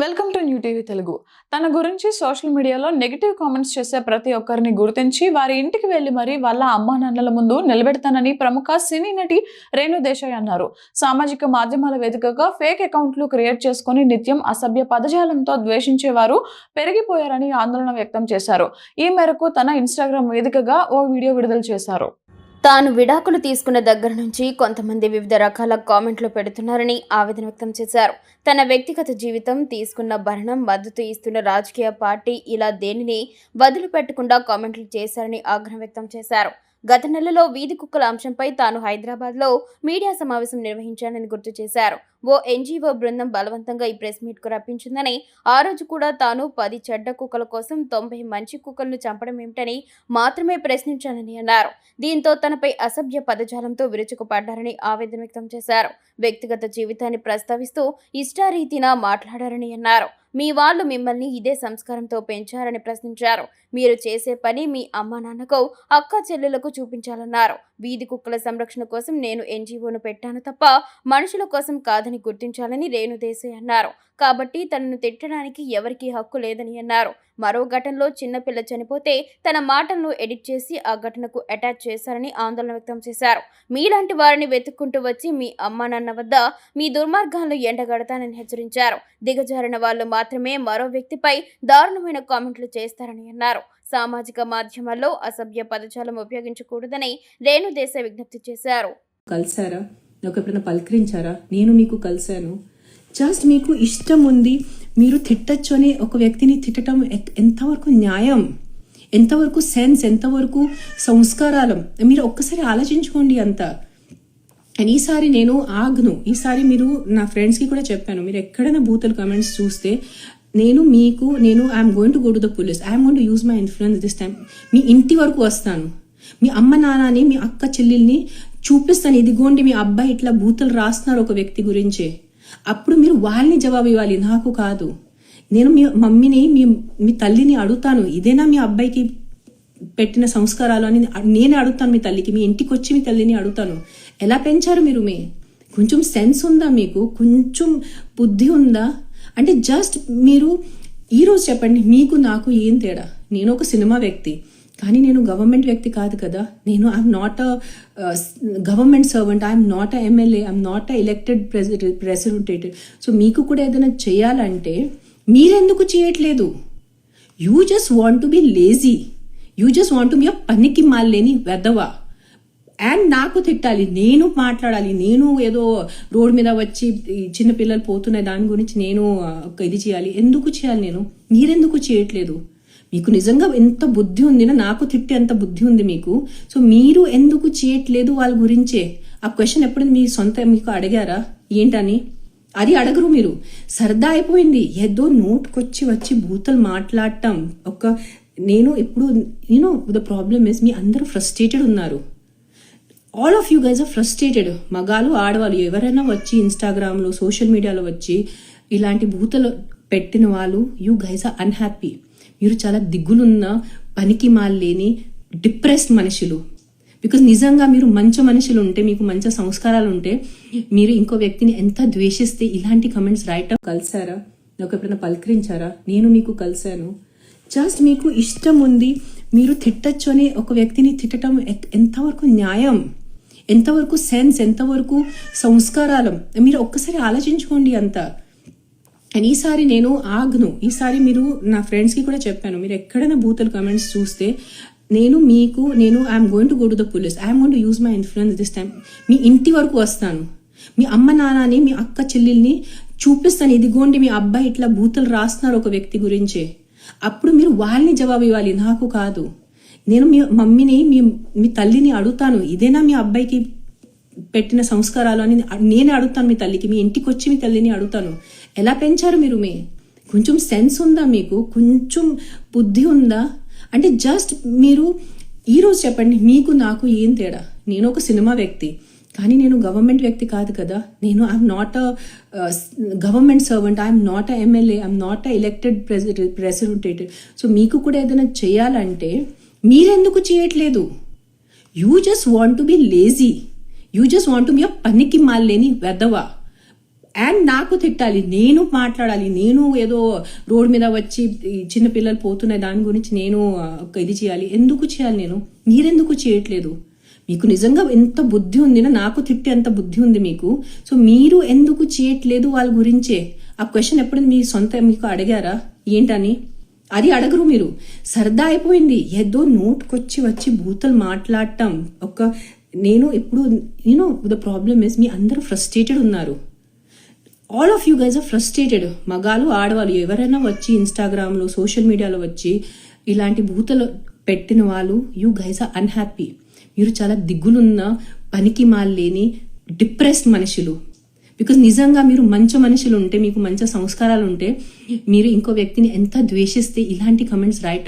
Welcome to new TV Telugu. తన గురించి social మీడియాలో నెగిటివ్ కామెంట్స్ చేసే ప్రతి ఒక్కరిని గుర్తించి వారి ఇంటికి వెళ్లి మరి వాళ్ళ అమ్మా నాన్నల ముందు నిలబెడతానని ప్రముఖ సినీ నటి రేణు దేశాయ్ అన్నారు. సామాజిక మాధ్యమాల వేదికగా ఫేక్ అకౌంట్లు క్రియేట్ చేసుకుని నిత్యం అసభ్య పదజాలంతో ద్వేషించేవారు పెరిగిపోయారని ఆందోళన వ్యక్తం చేశారు. ఈ మేరకు తన ఇన్స్టాగ్రామ్ వేదికగా ఓ వీడియో విడుదల చేశారు. తాను విడాకులు తీసుకున్న దగ్గర నుంచి కొంతమంది వివిధ రకాల కామెంట్లు పెడుతున్నారని ఆవేదన వ్యక్తం చేశారు. తన వ్యక్తిగత జీవితం, తీసుకున్న భరణం, మద్దతు ఇస్తున్న రాజకీయ పార్టీ ఇలా దేనిని వదిలిపెట్టకుండా కామెంట్లు చేశారని ఆగ్రహం వ్యక్తం చేశారు. గత నెలలో వీధి కుక్కల అంశంపై తాను హైదరాబాద్లో మీడియా సమావేశం నిర్వహించానని గుర్తు చేశారు. ఓ ఎన్జీఓ బృందం బలవంతంగా ఈ ప్రెస్ మీట్కు రప్పించిందని, ఆ రోజు కూడా తాను 10 చెడ్డ కుక్కల కోసం 90 మంచి కుక్కలను చంపడం ఏమిటని మాత్రమే ప్రశ్నించానని అన్నారు. దీంతో తనపై అసభ్య పదజాలంతో విరుచుకుపడ్డారని ఆవేదన వ్యక్తం చేశారు. వ్యక్తిగత జీవితాన్ని ప్రస్తావిస్తూ ఇష్టారీతిన మాట్లాడారని అన్నారు. మీ వాళ్ళు మిమ్మల్ని ఇదే సంస్కారంతో పెంచారని ప్రశ్నించారు. మీరు చేసే పని మీ అమ్మా నాన్నకు, అక్క చెల్లెలకు చూపించాలన్నారు. వీధి కుక్కల సంరక్షణ కోసం నేను ఎన్జీఓను పెట్టాను తప్ప మనుషుల కోసం కాదని గుర్తించాలని రేణు దేశాయ్ అన్నారు. కాబట్టి తనను తిట్టడానికి ఎవరికీ హక్కు లేదని అన్నారు. మరో ఘటనలో చిన్నపిల్ల చనిపోతే తన మాటలను ఎడిట్ చేసి ఆ ఘటనకు అటాచ్ చేశారని ఆందోళన వ్యక్తం చేశారు. మీలాంటి వారిని వెతుక్కుంటూ వచ్చి మీ అమ్మా నాన్న వద్ద మీ దుర్మార్గాలను ఎండగడతానని హెచ్చరించారు. దిగజారిన వాళ్ళు మాత్రమే మరో వ్యక్తిపై దారుణమైన కామెంట్లు చేస్తారని అన్నారు. సామాజిక మాధ్యమాల్లో అసభ్య పదజాలం ఉపయోగించకూడదని రేణు దేశాయ్ విజ్ఞప్తి చేశారు. కలిసారా? నాకు ఎప్పుడైనా పలకరించారా? నేను మీకు కలిశాను. జస్ట్ మీకు ఇష్టం ఉంది, మీరు తిట్టచ్చు అని ఒక వ్యక్తిని తిట్టడం ఎంతవరకు న్యాయం, ఎంతవరకు సెన్స్, ఎంతవరకు సంస్కారాలం? మీరు ఒక్కసారి ఆలోచించుకోండి అంతా. అండ్ ఈసారి నేను ఆగ్ను. ఈసారి మీరు నా ఫ్రెండ్స్కి కూడా చెప్పాను, మీరు ఎక్కడైనా బూతుల కామెంట్స్ చూస్తే నేను I'm going to go to the police, I'm going to use my influence this time. మీ ఇంటి వరకు వస్తాను, మీ అమ్మ నాన్నని, మీ అక్క చెల్లెల్ని చూపిస్తాను. ఇదిగోండి మీ అబ్బాయి ఇట్లా బూతులు రాస్తున్నారు ఒక వ్యక్తి గురించే. అప్పుడు మీరు వాళ్ళని జవాబు ఇవ్వాలి, నాకు కాదు. నేను మీ మమ్మీని, మీ తల్లిని అడుగుతాను, ఇదేనా మీ అబ్బాయికి పెట్టిన సంస్కారాలు అని నేనే అడుగుతాను. మీ తల్లికి, మీ ఇంటికి వచ్చి మీ తల్లిని అడుగుతాను, ఎలా పెంచారు మీరు? కొంచెం సెన్స్ ఉందా మీకు? కొంచెం బుద్ధి ఉందా? అంటే జస్ట్ మీరు ఈరోజు చెప్పండి, మీకు నాకు ఏం తేడా? నేను ఒక సినిమా వ్యక్తి, కానీ నేను గవర్నమెంట్ వ్యక్తి కాదు కదా. I'm not a government servant, I'm not a MLA, I'm not a elected president. So మీకు కూడా ఏదైనా చేయాలంటే మీరెందుకు చేయట్లేదు? You just want to be lazy, you just want to be a పనికి మాలేని వెదవా. అండ్ నాకు తిట్టాలి, నేను మాట్లాడాలి, నేను ఏదో రోడ్ మీద వచ్చి చిన్నపిల్లలు పోతున్నాయి దాని గురించి నేను ఇది చేయాలి. ఎందుకు చేయాలి? మీరెందుకు చేయట్లేదు? మీకు నిజంగా ఎంత బుద్ధి ఉంది, నాకు తిట్టే ఎంత బుద్ధి ఉంది మీకు. సో మీరు ఎందుకు చేయట్లేదు వాళ్ళ గురించే? ఆ క్వశ్చన్ ఎప్పుడు మీ సొంత మీకు అడిగారా ఏంటని? అది అడగరు మీరు. సరదా అయిపోయింది, ఏదో నోట్కొచ్చి వచ్చి బూతలు మాట్లాడటం. నేను ఇప్పుడు ద ప్రాబ్లమ్ ఇస్, మీ అందరూ ఫ్రస్ట్రేటెడ్ ఉన్నారు. All of you guys are frustrated. మగాళ్ళు, ఆడవాళ్ళు ఎవరైనా వచ్చి ఇన్స్టాగ్రామ్లో, సోషల్ మీడియాలో వచ్చి ఇలాంటి బూతలు పెట్టిన వాళ్ళు, యూ గైజ్ ఆర్ అన్హ్యాపీ. మీరు చాలా దిగులున్న, పనికి మాలేని, డిప్రెస్డ్ మనుషులు. బికాజ్ నిజంగా మీరు మంచి మనుషులు ఉంటే, మీకు మంచి సంస్కారాలు ఉంటే, మీరు ఇంకో వ్యక్తిని ఎంత ద్వేషిస్తే ఇలాంటి కమెంట్స్ రాయటం. కలిసారా? నాకు ఎప్పుడైనా పలకరించారా? నేను మీకు కలిశాను. జస్ట్ మీకు ఇష్టం ఉంది, మీరు తిట్టచ్చు అని ఒక వ్యక్తిని తిట్టడం ఎంతవరకు న్యాయం, ఎంతవరకు సెన్స్, ఎంతవరకు సంస్కారాలం? మీరు ఒక్కసారి ఆలోచించుకోండి అంతా. అండ్ ఈసారి నేను ఆగ్ను. ఈసారి మీరు నా ఫ్రెండ్స్కి కూడా చెప్పాను, మీరు ఎక్కడైనా బూతుల కామెంట్స్ చూస్తే నేను I'm going to go to the police, I'm going to use my influence this time. మీ ఇంటి వరకు వస్తాను, మీ అమ్మ నాన్నని, మీ అక్క చెల్లెల్ని చూపిస్తాను, ఇదిగోండి మీ అబ్బాయి ఇట్లా బూతులు రాస్తున్నారు ఒక వ్యక్తి గురించే. అప్పుడు మీరు వాళ్ళని జవాబు ఇవ్వాలి, నాకు కాదు. నేను మీ మమ్మీని, మీ తల్లిని అడుగుతాను, ఇదేనా మీ అబ్బాయికి పెట్టిన సంస్కారాలు అని నేనే అడుగుతాను. మీ తల్లికి, మీ ఇంటికి వచ్చి మీ తల్లిని అడుగుతాను, ఎలా పెంచారు మీరు? కొంచెం సెన్స్ ఉందా మీకు? కొంచెం బుద్ధి ఉందా? అంటే జస్ట్ మీరు ఈరోజు చెప్పండి, మీకు నాకు ఏం తేడా? నేను ఒక సినిమా వ్యక్తి, కానీ నేను గవర్నమెంట్ వ్యక్తి కాదు కదా. I'm not a government servant, I'm not a MLA, I'm not a elected president. So మీకు కూడా ఏదైనా చేయాలంటే మీరెందుకు చేయట్లేదు? You just want to be lazy, you just want to be a పనికి మాలేని వెదవా. అండ్ నాకు తిట్టాలి, నేను మాట్లాడాలి, నేను ఏదో రోడ్ మీద వచ్చి ఈ చిన్న పిల్లలు పోతున్నాయి దాని గురించి నేను ఇది చేయాలి. ఎందుకు చేయాలి నేను? మీరెందుకు చేయట్లేదు? మీకు నిజంగా ఎంత బుద్ధి ఉంది, నాకు తిట్టే అంత బుద్ధి ఉంది మీకు. సో మీరు ఎందుకు చేయట్లేదు వాళ్ళ గురించే? ఆ క్వశ్చన్ ఎప్పుడైనా మీ సొంత మీకు అడిగారా ఏంటని? అది అడగరు మీరు. సరదా అయిపోయింది, ఏదో నోట్కొచ్చి వచ్చి బూతలు మాట్లాడటం. నేను ఇప్పుడు ద ప్రాబ్లమ్ ఇస్ మీ అందరూ ఫ్రస్ట్రేటెడ్ ఉన్నారు. All of you guys are frustrated. మగాళ్ళు ఆడవాళ్ళు ఎవరైనా వచ్చి ఇన్స్టాగ్రామ్లో సోషల్ మీడియాలో వచ్చి ఇలాంటి బూతలు పెట్టిన వాళ్ళు, యూ గైజ్ ఆర్ అన్హ్యాపీ. మీరు చాలా దిగులున్న, పనికి మాలేని, డిప్రెస్డ్ మనుషులు. బికాజ్ నిజంగా మీరు మంచి మనుషులు ఉంటే, మీకు మంచి సంస్కారాలు ఉంటే, మీరు ఇంకో వ్యక్తిని ఎంత ద్వేషిస్తే ఇలాంటి కమెంట్స్ రాయటం